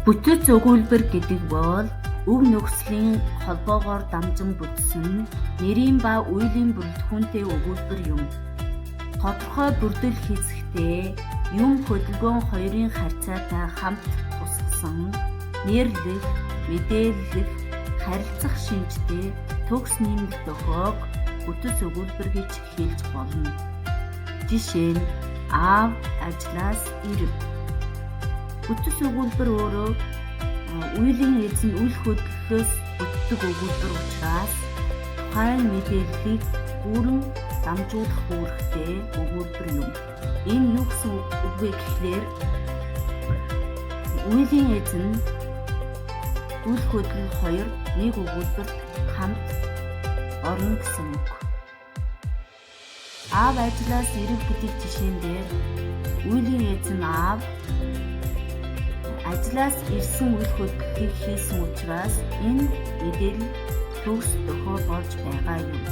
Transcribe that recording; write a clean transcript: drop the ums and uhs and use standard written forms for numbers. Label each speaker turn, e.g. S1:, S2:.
S1: Бүтэц өгүүлбэр гэдэг бол өв нөхцөлийн холбоогоор дамжин бүтсэн нэрийн ба үеийн бүрэлдэхүүнтэй өгүүлбэр юм. Тодорхой бүрдэл хийсэхдээ юм хөдөлгөөн хоёрын харьцаатай хамт тусгасан нэрлэх, мэдээлэх, харилцах шинжтэй төгс нийлэх дохиог бүтэц өгүүлбэр гэж хэлж болно. Жишээ нь аав ажлаас ирэв. Бүтэц өгүүлбэр өөрөө үеийн эзэн үйл хөдлөлөөс бүтдэг өгүүлбэр учраас тухайн мэдээллийг бүрэн дамжуулах үүрэгтэй өгүүлбэр юм. Энэ юу гэсэн үг вэ гэхлээр үеийн эзэн үйл хөдлөл хоёр нэг өгүүлбэрт хамт орно гэсэн үг. Аав ажлаас ирэв гэдэг жишээн дээр үеийн эзэн аав ажлаас ирсэн үйл хөдлөлийг хийсэн учраас энэ мэдээлэл төгс дохио болж байгаа юм.